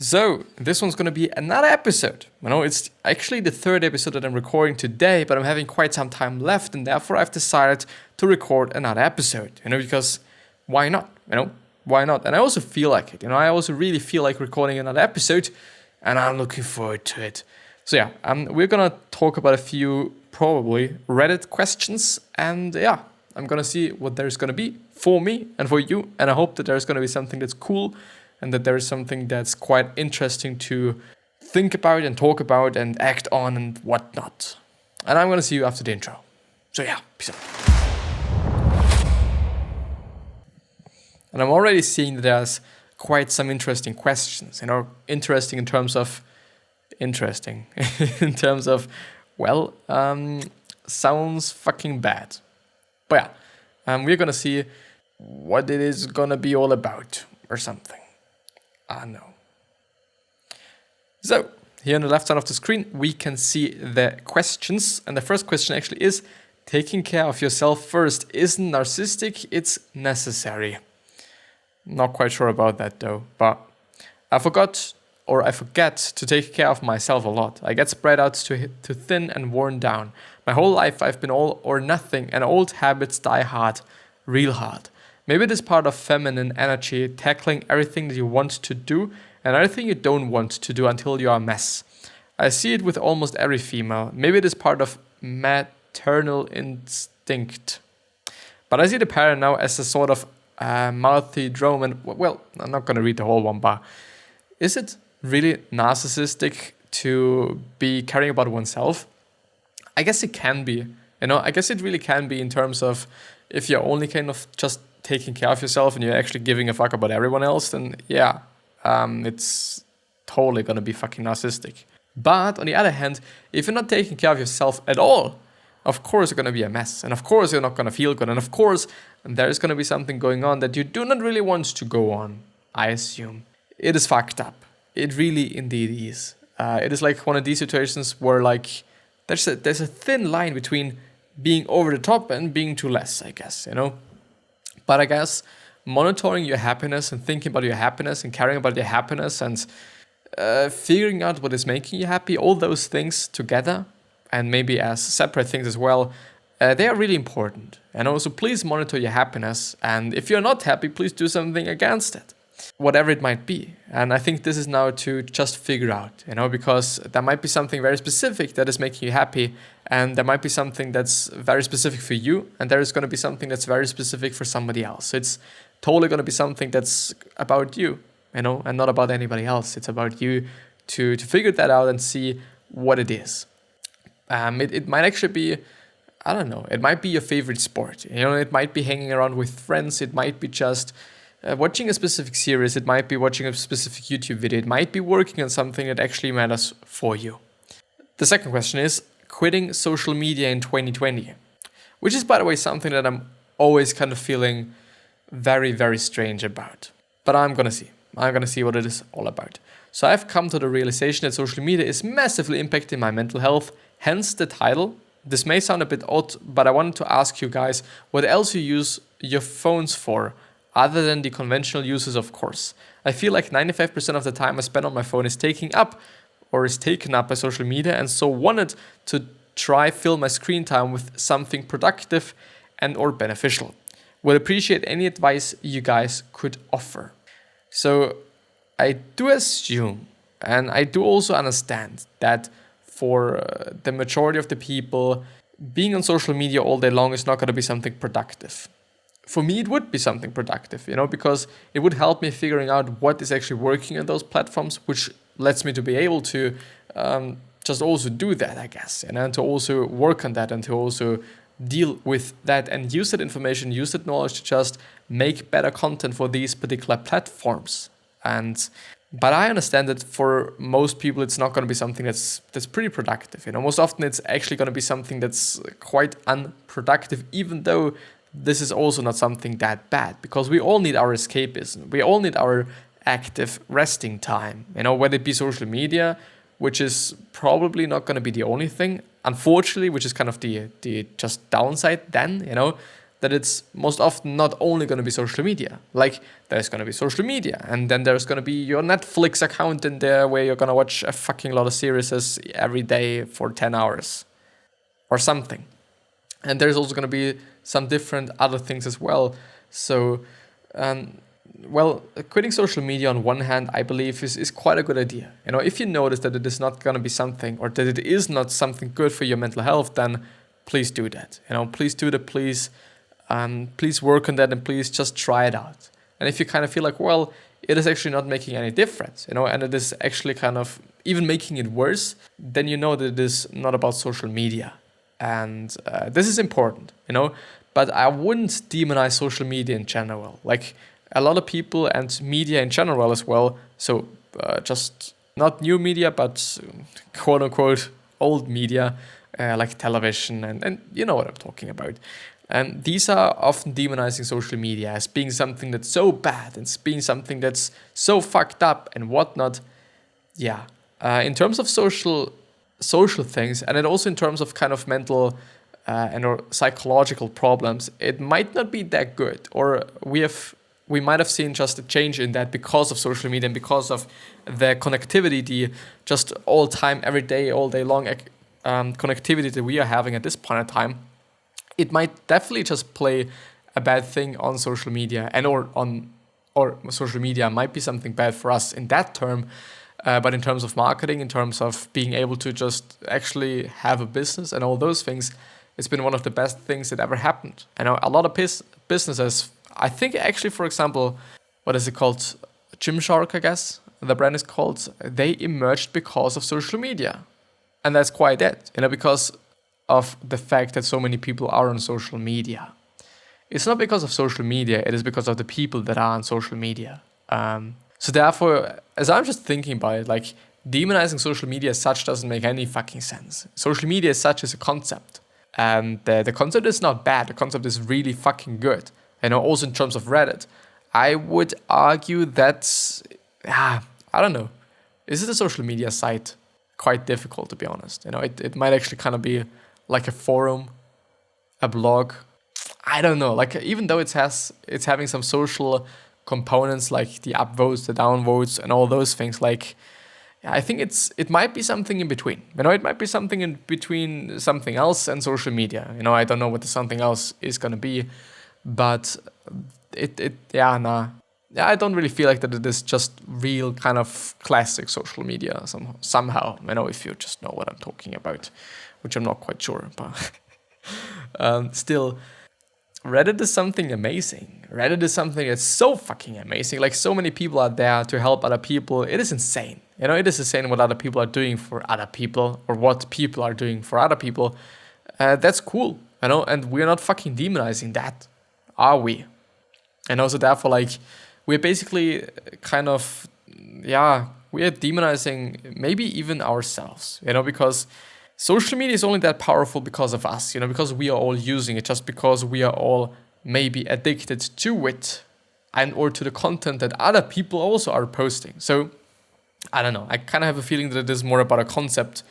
So, this one's gonna be another episode. It's actually the third episode that I'm recording today, but I'm having quite some time left, and therefore I've decided to record another episode, because why not? Why not? And I also feel like it, I also really feel like recording another episode, and I'm looking forward to it. So yeah, we're gonna talk about a few probably Reddit questions, and yeah, I'm gonna see what there's gonna be for me and for you, and I hope that there's gonna be something that's cool and that there is something that's quite interesting to think about and talk about and act on and whatnot. And I'm gonna see you after the intro. So yeah, peace out. And I'm already seeing that there's quite some interesting questions, interesting in terms of, sounds fucking bad. But yeah, we're gonna see what it is gonna be all about or something. No. So, here on the left side of the screen, we can see the questions. And the first question actually is, taking care of yourself first isn't narcissistic, it's necessary. Not quite sure about that though, but I forget to take care of myself a lot. I get spread out to thin and worn down. My whole life I've been all or nothing, and old habits die hard, real hard. Maybe it is part of feminine energy, tackling everything that you want to do and everything you don't want to do until you are a mess. I see it with almost every female. Maybe it is part of maternal instinct. But I see the pattern now as a sort of mouthy drone. And well, I'm not going to read the whole one, but is it really narcissistic to be caring about oneself? I guess it can be. I guess it really can be in terms of if you're only kind of just taking care of yourself and you're actually giving a fuck about everyone else, then yeah, it's totally gonna be fucking narcissistic. But on the other hand, if you're not taking care of yourself at all, of course you're gonna be a mess, and of course you're not gonna feel good, and of course there's gonna be something going on that you do not really want to go on, I assume. It is fucked up. It really indeed is. It is like one of these situations where like there's a thin line between being over the top and being too less, I guess, But I guess monitoring your happiness and thinking about your happiness and caring about your happiness and figuring out what is making you happy, all those things together and maybe as separate things as well, they are really important. And also please monitor your happiness. And if you're not happy, please do something against it, whatever it might be. And I think this is now to just figure out, because there might be something very specific that is making you happy. And there might be something that's very specific for you, and there is going to be something that's very specific for somebody else. So it's totally going to be something that's about you, and not about anybody else. It's about you to figure that out and see what it is. It might actually be, I don't know, it might be your favorite sport. It might be hanging around with friends. It might be just watching a specific series. It might be watching a specific YouTube video. It might be working on something that actually matters for you. The second question is, quitting social media in 2020, which is, by the way, something that I'm always kind of feeling very, very strange about. But I'm going to see. I'm going to see what it is all about. So I've come to the realization that social media is massively impacting my mental health, hence the title. This may sound a bit odd, but I wanted to ask you guys what else you use your phones for, other than the conventional uses, of course. I feel like 95% of the time I spend on my phone is taken up by social media, and so wanted to try fill my screen time with something productive and or beneficial. Would appreciate any advice you guys could offer. So I do assume, and I do also understand that for the majority of the people, being on social media all day long is not going to be something productive. For me, it would be something productive, because it would help me figuring out what is actually working on those platforms, which lets me to be able to just also do that, I guess, and to also work on that and to also deal with that and use that information, use that knowledge to just make better content for these particular platforms. But I understand that for most people, it's not going to be something that's pretty productive. Most often it's actually going to be something that's quite unproductive, even though this is also not something that bad, because we all need our escapism. We all need our active resting time, whether it be social media, which is probably not going to be the only thing, unfortunately, which is kind of the just downside then, that it's most often not only going to be social media. Like, there's going to be social media, and then there's going to be your Netflix account in there where you're going to watch a fucking lot of series every day for 10 hours or something. And there's also going to be some different other things as well. So, quitting social media on one hand, I believe is quite a good idea. You know, if you notice that it is not going to be something, or that it is not something good for your mental health, then please do that. You know, please do that. Please work on that, and please just try it out. And if you kind of feel like, well, it is actually not making any difference, you know, and it is actually kind of even making it worse, then you know that it is not about social media. And this is important, you know, but I wouldn't demonize social media in general. Like, a lot of people and media in general as well, so just not new media, but quote unquote old media, like television, and you know what I'm talking about. And these are often demonizing social media as being something that's so bad and being something that's so fucked up and whatnot. Yeah, in terms of social things, and then also in terms of kind of mental or psychological problems, it might not be that good, or we might have seen just a change in that because of social media and because of the connectivity, the just all time, every day, all day long connectivity that we are having at this point in time. It might definitely just play a bad thing on social media, or social media might be something bad for us in that term. But in terms of marketing, in terms of being able to just actually have a business and all those things, it's been one of the best things that ever happened. I know a lot of businesses, I think actually, for example, what is it called? Gymshark, I guess the brand is called. They emerged because of social media. And that's quite it, you know, because of the fact that so many people are on social media. It's not because of social media, it is because of the people that are on social media. So therefore, as I'm just thinking about it, like, demonizing social media as such doesn't make any fucking sense. Social media as such is a concept. And the concept is not bad. The concept is really fucking good. You know, also in terms of Reddit, I would argue that, I don't know, is it a social media site? Quite difficult, to be honest. You know, it might actually kind of be like a forum, a blog. I don't know. Like, even though it's having some social components like the upvotes, the downvotes, and all those things, like, I think it might be something in between. You know, it might be something in between something else and social media. You know, I don't know what the something else is gonna be, but I don't really feel like that it is just real kind of classic social media somehow. You know, if you just know what I'm talking about, which I'm not quite sure, but still, Reddit is something amazing. Reddit is something that's so fucking amazing. Like, so many people are there to help other people. It is insane. You know, it is insane what other people are doing for other people, or what people are doing for other people. That's cool, you know, and we're not fucking demonizing that, are we? And also, therefore, like, we're basically kind of, we are demonizing maybe even ourselves, you know, because social media is only that powerful because of us, you know, because we are all using it, just because we are all maybe addicted to it and or to the content that other people also are posting. So, I don't know. I kind of have a feeling that it is more about a concept,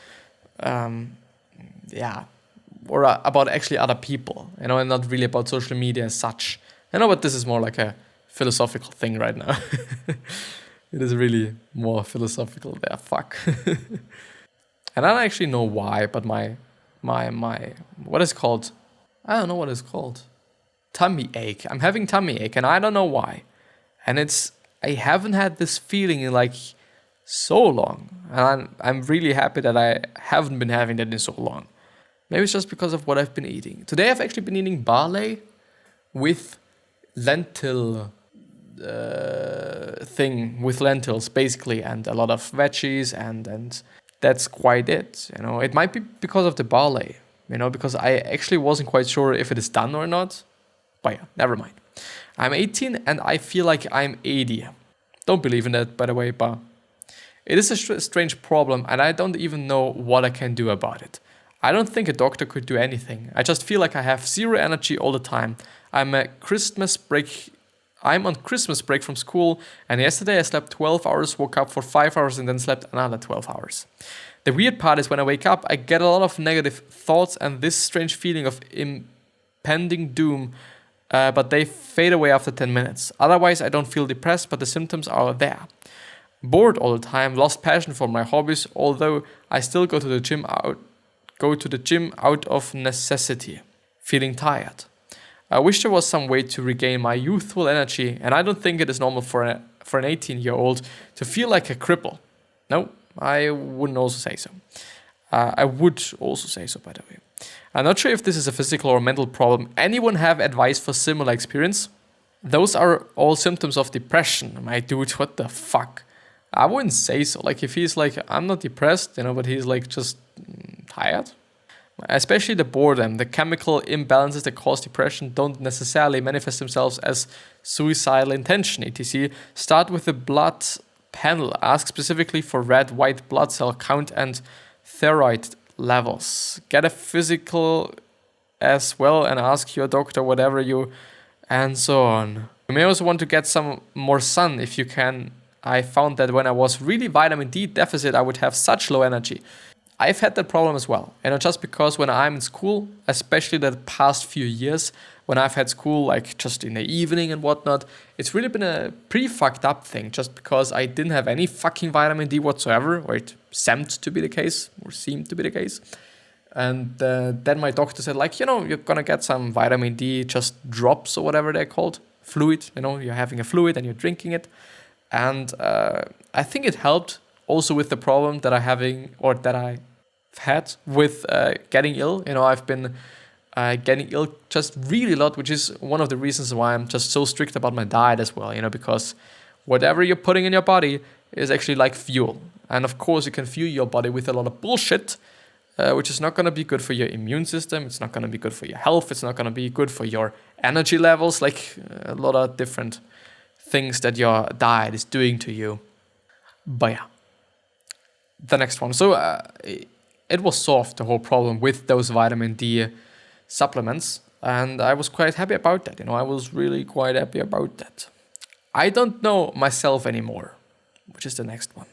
or about actually other people, you know, and not really about social media as such. I know, but this is more like a philosophical thing right now. It is really more philosophical there. Fuck. And I don't actually know why, but my what is it called? I don't know what it's called. Tummy ache. I'm having tummy ache, and I don't know why. And I haven't had this feeling in like so long, and I'm really happy that I haven't been having that in so long. Maybe it's just because of what I've been eating. Today I've actually been eating barley with lentil thing, with lentils basically, and a lot of veggies, and that's quite it. You know, it might be because of the barley, you know, because I actually wasn't quite sure if it is done or not. But yeah, never mind. I'm 18 and I feel like I'm 80. Don't believe in that, by the way, but it is a strange problem, and I don't even know what I can do about it. I don't think a doctor could do anything. I just feel like I have zero energy all the time. I'm on Christmas break from school, and yesterday I slept 12 hours, woke up for 5 hours, and then slept another 12 hours. The weird part is when I wake up, I get a lot of negative thoughts and this strange feeling of impending doom but they fade away after 10 minutes. Otherwise, I don't feel depressed, but the symptoms are there. Bored all the time, lost passion for my hobbies, although I still go to the gym out of necessity. Feeling tired. I wish there was some way to regain my youthful energy, and I don't think it is normal for an 18-year-old to feel like a cripple. No, I wouldn't also say so. I would also say so, by the way. I'm not sure if this is a physical or mental problem. Anyone have advice for similar experience? Those are all symptoms of depression. My dude, what the fuck? I wouldn't say so. Like, if he's like, I'm not depressed, but he's like just tired. Especially the boredom, the chemical imbalances that cause depression don't necessarily manifest themselves as suicidal intention, etc. Start with the blood panel. Ask specifically for red, white blood cell count and thyroid levels. Get a physical as well and ask your doctor whatever you, and so on. You may also want to get some more sun if you can. I found that when I was really vitamin D deficit, I would have such low energy. I've had that problem as well. Just because when I'm in school, especially the past few years, when I've had school like just in the evening and whatnot, it's really been a pretty fucked up thing just because I didn't have any fucking vitamin D whatsoever, or it seemed to be the case. And then my doctor said like, you're gonna get some vitamin D just drops or whatever they're called, fluid, you're having a fluid and you're drinking it. And I think it helped also with the problem that I've had with getting ill. I've been getting ill just really a lot, which is one of the reasons why I'm just so strict about my diet as well, because whatever you're putting in your body is actually like fuel. And of course you can fuel your body with a lot of bullshit, which is not going to be good for your immune system. It's not going to be good for your health. It's not going to be good for your energy levels, like a lot of different things that your diet is doing to you. But yeah, the next one. So it was solved, the whole problem with those vitamin D supplements, and I was quite happy about that. I was really quite happy about that. I don't know myself anymore, which is the next one.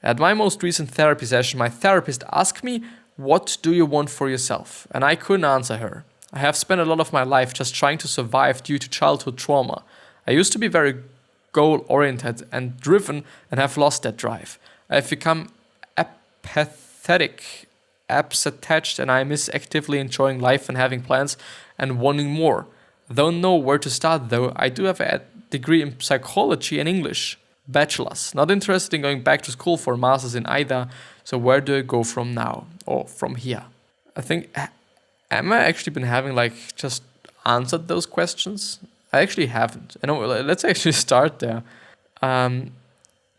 At my most recent therapy session, my therapist asked me, "What do you want for yourself?" And I couldn't answer her. I have spent a lot of my life just trying to survive due to childhood trauma. I used to be very goal-oriented and driven and have lost that drive. I've become apathetic, attached, and I miss actively enjoying life and having plans and wanting more. Don't know where to start though. I do have a degree in psychology and English, bachelor's. Not interested in going back to school for a master's in either. So where do I go from now or from here? I think, am I actually been having like just answered those questions? I actually haven't. Let's actually start there. In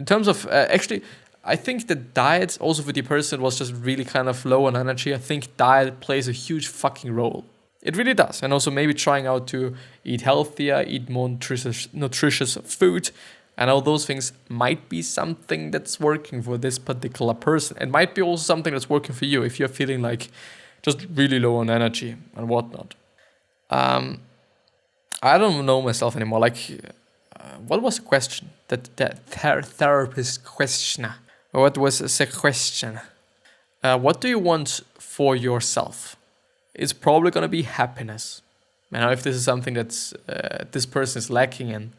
terms of actually, I think the diet also for the person was just really kind of low on energy. I think diet plays a huge fucking role. It really does. And also maybe trying out to eat healthier, eat more nutritious food. And all those things might be something that's working for this particular person. It might be also something that's working for you if you're feeling like just really low on energy and whatnot. I don't know myself anymore. Like, what was the question? That therapist question. What was the question? What do you want for yourself? It's probably going to be happiness. If this is something that's this person is lacking in,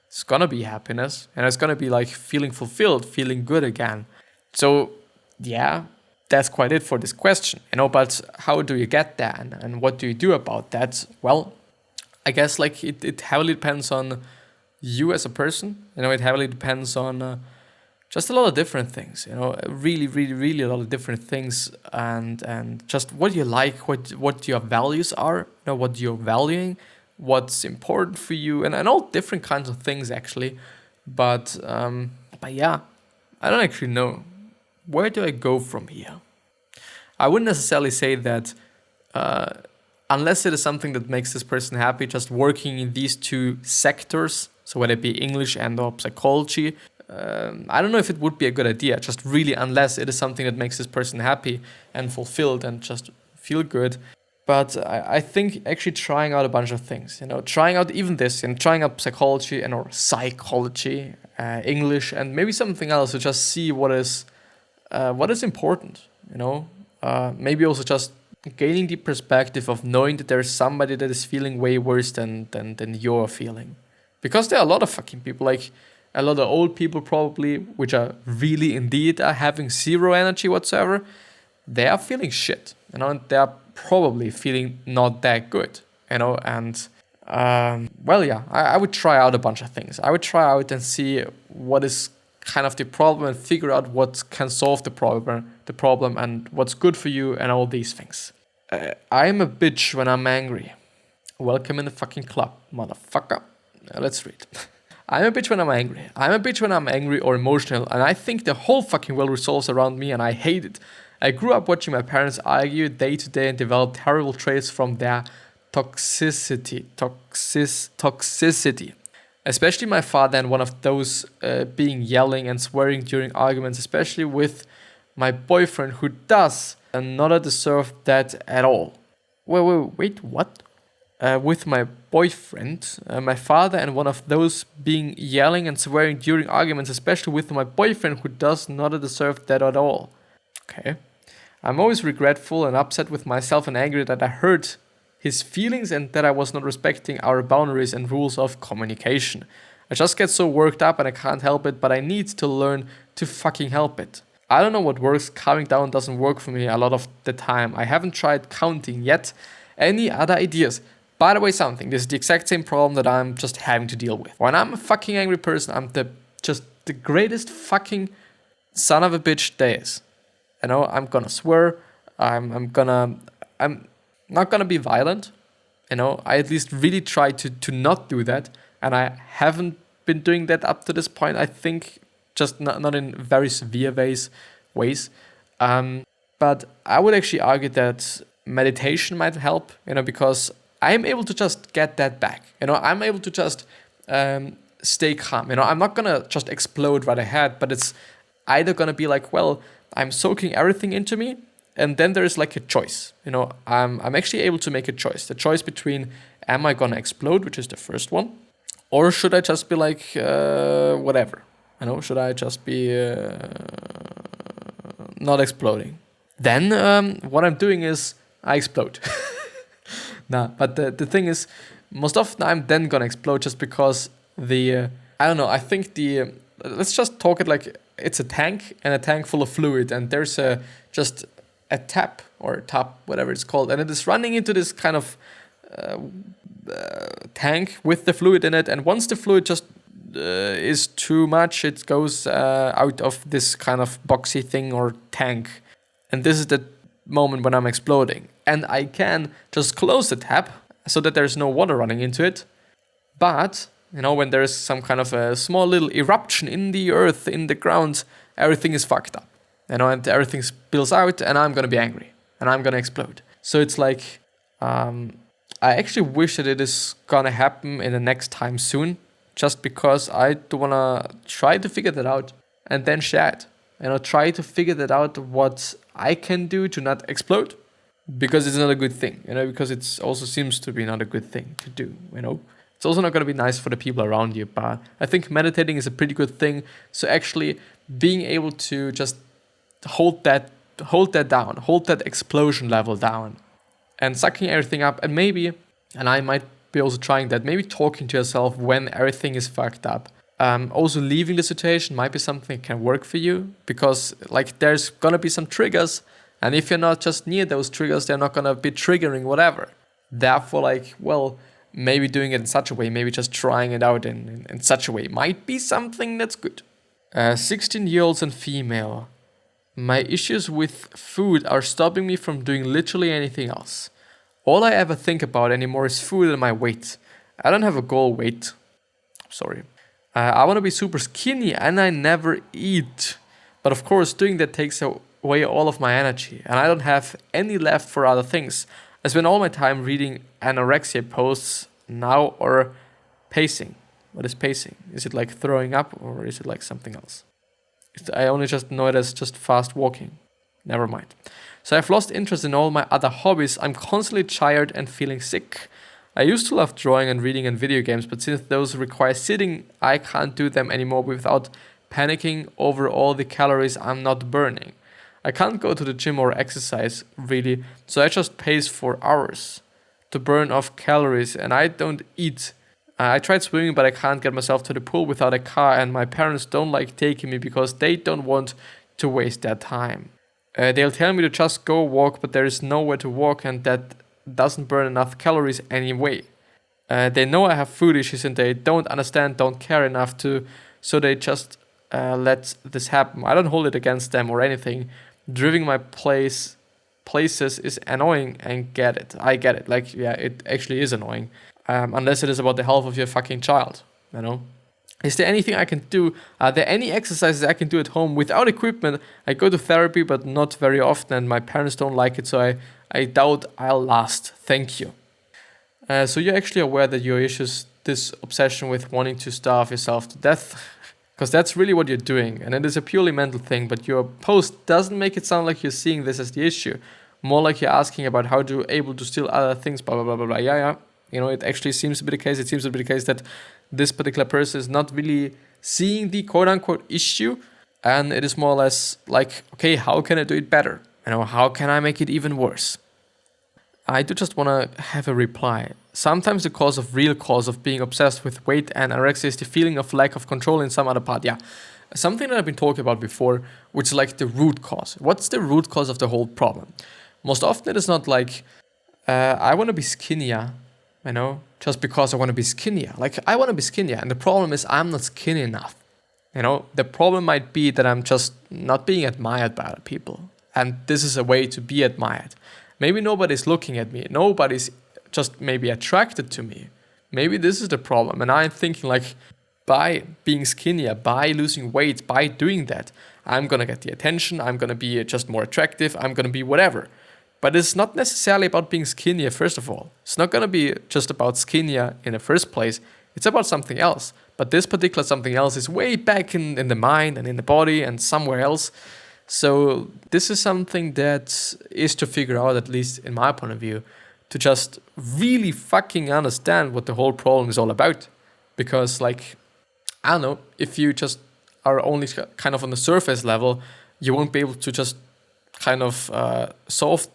it's going to be happiness. And it's going to be like feeling fulfilled, feeling good again. So, yeah, that's quite it for this question. But how do you get there? And what do you do about that? Well, I guess like it heavily depends on you as a person. It heavily depends on just a lot of different things. Really, really, really a lot of different things, and just what you like, what your values are, what you're valuing, what's important for you, and all different kinds of things actually. But yeah, I don't actually know. Where do I go from here? I wouldn't necessarily say that. Unless it is something that makes this person happy, just working in these two sectors, so whether it be English and or psychology, I don't know if it would be a good idea, just really unless it is something that makes this person happy and fulfilled and just feel good. But I think actually trying out a bunch of things, trying out even this, and trying out psychology and or psychology, English, and maybe something else to just see what is important, maybe also just gaining the perspective of knowing that there's somebody that is feeling way worse than you're feeling. Because there are a lot of fucking people, like a lot of old people probably, which are really indeed are having zero energy whatsoever. They are feeling shit, you know, and they are probably feeling not that good, you know, and I would try out a bunch of things. I would try out and see what is kind of the problem and figure out what can solve the problem and what's good for you and all these things. I'm a bitch when I'm angry. Welcome in the fucking club, motherfucker. Let's read. I'm a bitch when I'm angry. I'm a bitch when I'm angry or emotional, and I think the whole fucking world revolves around me and I hate it. I grew up watching my parents argue day to day and developed terrible traits from their toxicity. Especially my father, and one of those being yelling and swearing during arguments, especially with my boyfriend, who does not deserve that at all. Wait, what? With my boyfriend, my father, and one of those being yelling and swearing during arguments, especially with my boyfriend, who does not deserve that at all. Okay. I'm always regretful and upset with myself and angry that I hurt his feelings and that I was not respecting our boundaries and rules of communication. I just get so worked up and I can't help it, but I need to learn to fucking help it. I don't know what works. Calming down doesn't work for me a lot of the time. I haven't tried counting yet. Any other ideas? By the way, this is the exact same problem that I'm just having to deal with. When I'm a fucking angry person, I'm the greatest fucking son of a bitch there is. You know, I'm gonna swear. I'm not gonna be violent. You know, I at least really try to not do that, and I haven't been doing that up to this point. I think just not in very severe ways. But I would actually argue that meditation might help. You know, because I'm able to just get that back. You know, I'm able to just stay calm. You know, I'm not gonna just explode right ahead, but it's either gonna be like, well, I'm soaking everything into me, and then there is like a choice. You know, I'm actually able to make a choice. The choice between, am I gonna explode, which is the first one, or should I just be like, whatever. You know, should I just be not exploding? Then what I'm doing is I explode. But the thing is, most often I'm then gonna explode just because I don't know, I think let's just talk it like it's a tank and a tank full of fluid, and there's just a tap or tub, whatever it's called, and it is running into this kind of tank with the fluid in it, and once the fluid just is too much, it goes out of this kind of boxy thing or tank, and this is the moment when I'm exploding. And I can just close the tap so that there's no water running into it. But, you know, when there's some kind of a small little eruption in the earth, in the ground, everything is fucked up. You know, and everything spills out, and I'm gonna be angry. And I'm gonna explode. So it's like, I actually wish that it is gonna happen in the next time soon. Just because I do wanna try to figure that out and then share it. You know, try to figure that out, what I can do to not explode. Because it's not a good thing, you know, because it also seems to be not a good thing to do, you know. It's also not going to be nice for the people around you, but I think meditating is a pretty good thing. So actually being able to just hold that down, hold that explosion level down, and sucking everything up, and I might be also trying that, maybe talking to yourself when everything is fucked up. Also leaving the situation might be something that can work for you, because like there's going to be some triggers. And if you're not just near those triggers, they're not going to be triggering whatever. Therefore, like, well, maybe doing it in such a way, maybe just trying it out in such a way might be something that's good. 16-year-olds and female. My issues with food are stopping me from doing literally anything else. All I ever think about anymore is food and my weight. I don't have a goal weight. Sorry. I want to be super skinny and I never eat. But of course, doing that takes away all of my energy, and I don't have any left for other things. I spend all my time reading anorexia posts now, or pacing. What is pacing? Is it like throwing up, or is it like something else? I only just know it as just fast walking. Never mind. So I've lost interest in all my other hobbies. I'm constantly tired and feeling sick. I used to love drawing and reading and video games, but since those require sitting, I can't do them anymore without panicking over all the calories I'm not burning. I can't go to the gym or exercise really, so I just pace for hours to burn off calories, and I don't eat. I tried swimming, but I can't get myself to the pool without a car, and my parents don't like taking me because they don't want to waste their time. They'll tell me to just go walk, but there is nowhere to walk, and that doesn't burn enough calories anyway. They know I have food issues, and they don't understand, don't care enough to, so they just let this happen. I don't hold it against them or anything. Driving my places is annoying, and I get it. Like, yeah, it actually is annoying. Unless it is about the health of your fucking child, you know. Is there anything I can do? Are there any exercises I can do at home without equipment? I go to therapy, but not very often, and my parents don't like it, so I doubt I'll last. Thank you. So you're actually aware that your issues, this obsession with wanting to starve yourself to death, because that's really what you're doing, and it is a purely mental thing, but your post doesn't make it sound like you're seeing this as the issue. More like you're asking about how to able to steal other things, blah, blah, blah, blah, blah. Yeah. You know, it actually seems to be the case. It seems to be the case that this particular person is not really seeing the quote-unquote issue, and it is more or less like, okay, how can I do it better? You know, how can I make it even worse? I do just want to have a reply. Sometimes the real cause of being obsessed with weight and anorexia is the feeling of lack of control in some other part. Yeah, something that I've been talking about before, which is like the root cause. What's the root cause of the whole problem? Most often it is not like, I want to be skinnier, you know, just because I want to be skinnier. Like, I want to be skinnier, and the problem is I'm not skinny enough. You know, the problem might be that I'm just not being admired by other people, and this is a way to be admired. Maybe nobody's looking at me. Nobody's just maybe attracted to me. Maybe this is the problem, and I'm thinking like, by being skinnier, by losing weight, by doing that, I'm gonna get the attention, I'm gonna be just more attractive, I'm gonna be whatever. But it's not necessarily about being skinnier, first of all. It's not going to be just about skinnier in the first place. It's about something else. But this particular something else is way back in the mind and in the body and somewhere else. So this is something that is to figure out, at least in my point of view, to just really fucking understand what the whole problem is all about. Because, like, I don't know, if you just are only kind of on the surface level, you won't be able to just kind of solve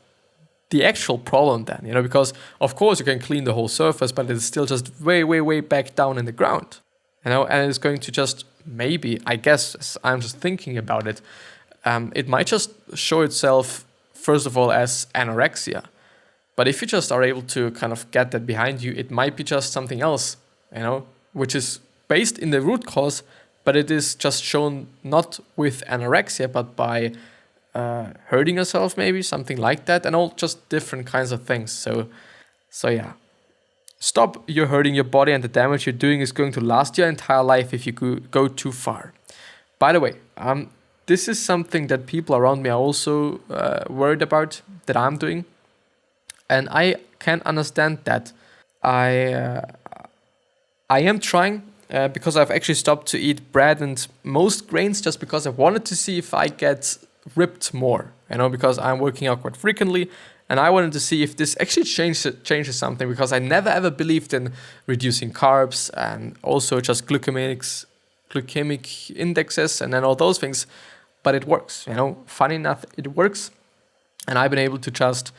the actual problem then, you know, because of course you can clean the whole surface, but it's still just way, way, way back down in the ground, you know, and it's going to just maybe, I guess, I'm just thinking about it, it might just show itself, first of all, as anorexia. But if you just are able to kind of get that behind you, it might be just something else, you know, which is based in the root cause, but it is just shown not with anorexia, but by hurting yourself, maybe something like that, and all just different kinds of things. So yeah, stop. You're hurting your body, and the damage you're doing is going to last your entire life if you go too far. By the way, this is something that people around me are also worried about that I'm doing, and I can understand that. I am trying because I've actually stopped to eat bread and most grains just because I wanted to see if I get ripped more, you know, because I'm working out quite frequently, and I wanted to see if this actually changes something, because I never ever believed in reducing carbs and also just glycemic indexes and then all those things, but it works, you know, funny enough, it works, and I've been able to just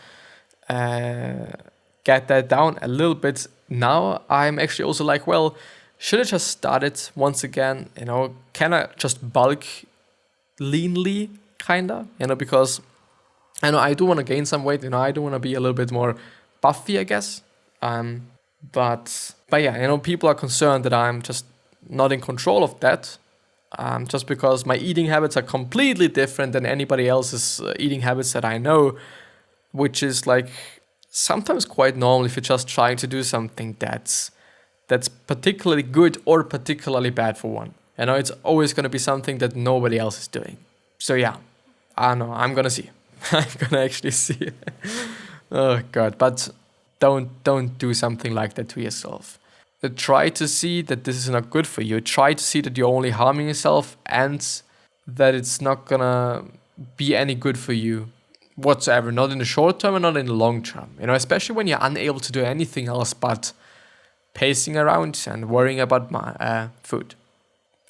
get that down a little bit. Now I'm actually also like, well, should I just start it once again, you know, can I just bulk leanly, kinda, you know, because I know I do want to gain some weight, you know, I do want to be a little bit more puffy, I guess, but yeah, you know, people are concerned that I'm just not in control of that, just because my eating habits are completely different than anybody else's eating habits that I know, which is like sometimes quite normal if you're just trying to do something that's particularly good or particularly bad for one. You know, it's always going to be something that nobody else is doing. So yeah, I don't know, I'm going to see. I'm going to actually see. Oh God, but don't do something like that to yourself. Try to see that this is not good for you. Try to see that you're only harming yourself and that it's not going to be any good for you whatsoever. Not in the short term and not in the long term. You know, especially when you're unable to do anything else but pacing around and worrying about my food.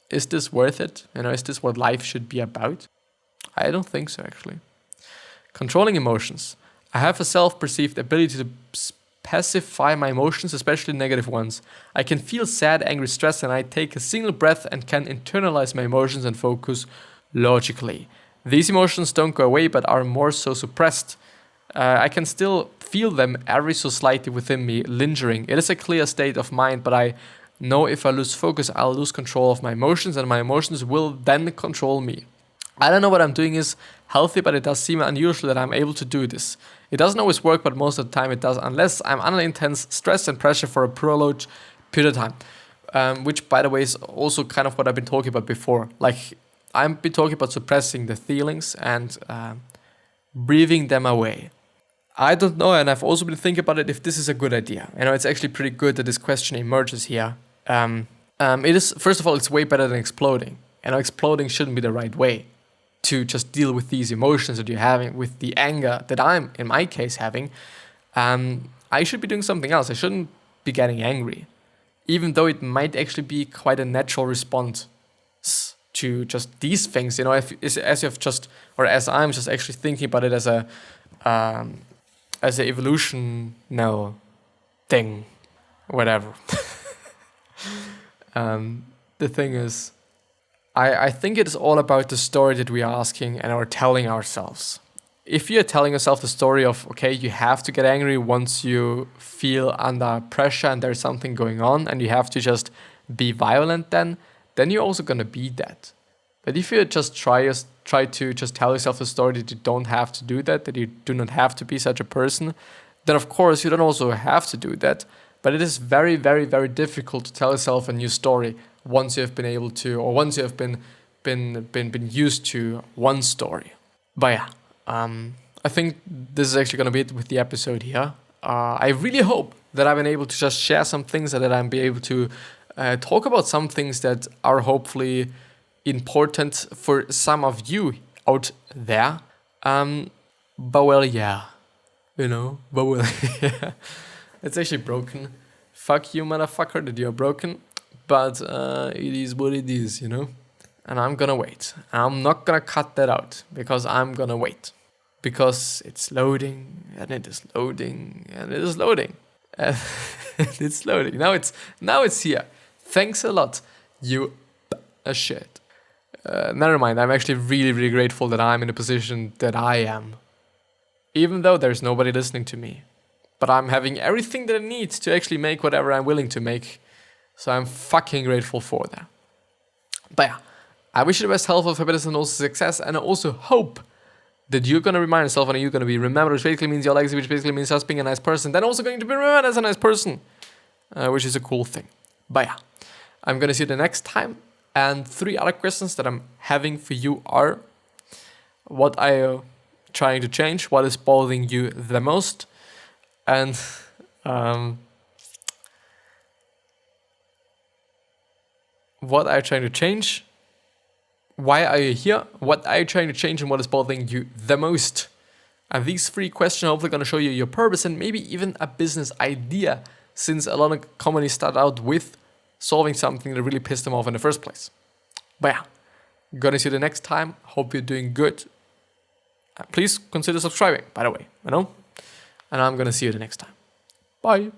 Is this worth it? You know, is this what life should be about? I don't think so, actually. Controlling emotions. I have a self-perceived ability to pacify my emotions, especially negative ones. I can feel sad, angry, stress, and I take a single breath and can internalize my emotions and focus logically. These emotions don't go away but are more so suppressed. I can still feel them every so slightly within me, lingering. It is a clear state of mind, but I know if I lose focus, I'll lose control of my emotions, and my emotions will then control me. I don't know what I'm doing is healthy, but it does seem unusual that I'm able to do this. It doesn't always work, but most of the time it does, unless I'm under intense stress and pressure for a prolonged period of time. Which, by the way, is also kind of what I've been talking about before. Like, I've been talking about suppressing the feelings and breathing them away. I don't know, and I've also been thinking about it, if this is a good idea. You know, it's actually pretty good that this question emerges here. It is, first of all, it's way better than exploding. You know, exploding shouldn't be the right way to just deal with these emotions that you're having, with the anger that I'm, in my case, having. I should be doing something else. I shouldn't be getting angry, even though it might actually be quite a natural response to just these things. You know, as you've just, or as I'm just actually thinking about it as a evolutional thing, whatever. The thing is, I think it is all about the story that we are asking and are telling ourselves. If you're telling yourself the story of, okay, you have to get angry once you feel under pressure and there's something going on and you have to just be violent, then you're also going to be that. But if you just try to just tell yourself the story that you don't have to do that you do not have to be such a person, then of course you don't also have to do that. But it is very, very, very difficult to tell yourself a new story once you have been able to, or once you have been used to one story. But yeah, I think this is actually going to be it with the episode here. I really hope that I've been able to just share some things, and that I'm be able to talk about some things that are hopefully important for some of you out there. But well, yeah, you know, but well, yeah. It's actually broken. Fuck you, motherfucker, that you're broken. But it is what it is, you know? And I'm gonna wait. I'm not gonna cut that out, because I'm gonna wait. Because it's loading, and it is loading, and it is loading. And it's loading. Now it's here. Thanks a lot, you shit. Never mind, I'm actually really, really grateful that I'm in the position that I am. Even though there's nobody listening to me. But I'm having everything that I need to actually make whatever I'm willing to make. So I'm fucking grateful for that. But yeah, I wish you the best health, happiness, and also success. And I also hope that you're going to remind yourself, and you're going to be remembered, which basically means your legacy, which basically means just being a nice person. Then also going to be remembered as a nice person, which is a cool thing. But yeah, I'm going to see you the next time. And 3 other questions that I'm having for you are: what are you trying to change? What is bothering you the most? And what are you trying to change? Why are you here? What are you trying to change, and what is bothering you the most? And these 3 questions are hopefully going to show you your purpose and maybe even a business idea, since a lot of companies start out with solving something that really pissed them off in the first place. But yeah, gonna see you the next time. Hope you're doing good. Please consider subscribing, by the way, you know? And I'm gonna see you the next time. Bye.